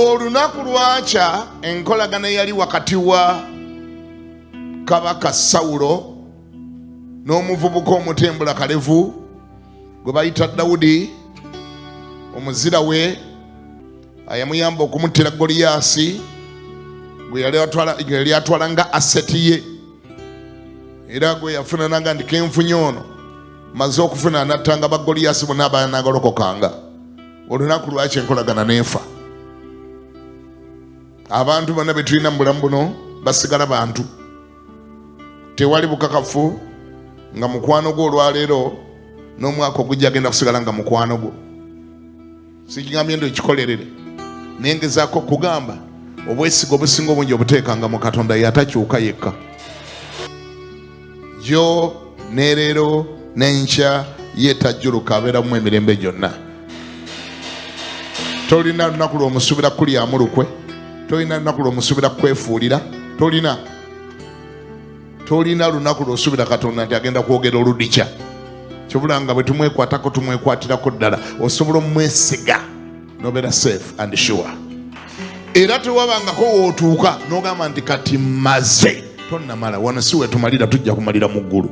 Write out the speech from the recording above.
olunaku lwakya enkolagana yali wakati wa kabaka Sawulo n'omuvubuka omutembula Kalevu gwe bayita Dawudi omuzira we ayamuyamba okumuttira Goliyasi gwe yali atwala nga aseti ye, era gwe yafuna nanga ndi kenfunye ono maze okufuna anattanga ba Goliyasi bonna abanagolokokanga. Olunaku lwakya enkolagana nefa. Abantu bonna betulina mu bulamu buno basigala bantu. Tewali bukakafu nga mukwano gwo olwaleero n'omwaka ogujja agenda kusigala nga mukwano gwo. Sikigambye ndo ekikolerere naye ngezaako okugamba obwesiga obusinga obungi obuteekanga mu Katonda yatakyuka yekka. Jjo n'ereero n'enkya ye tajjuluka abeeramu emirembe gyonna. Tolina lunaku lw'omusuubira kulyamu lukwe, tolina lunaku lw'omusuubira kwefuulira, tolina lunaku lw'osuubira Katonda nti agenda kwogera oludikya. Kyobula nga bwe tumwekwatako tumwekwatirako ddala osobola omwesiga nobeera safe and sure. Era tewabangako wootuuka n'ogamba nti kati maze tonnamala wano si we tumalira, tujja kumalira mu ggulu.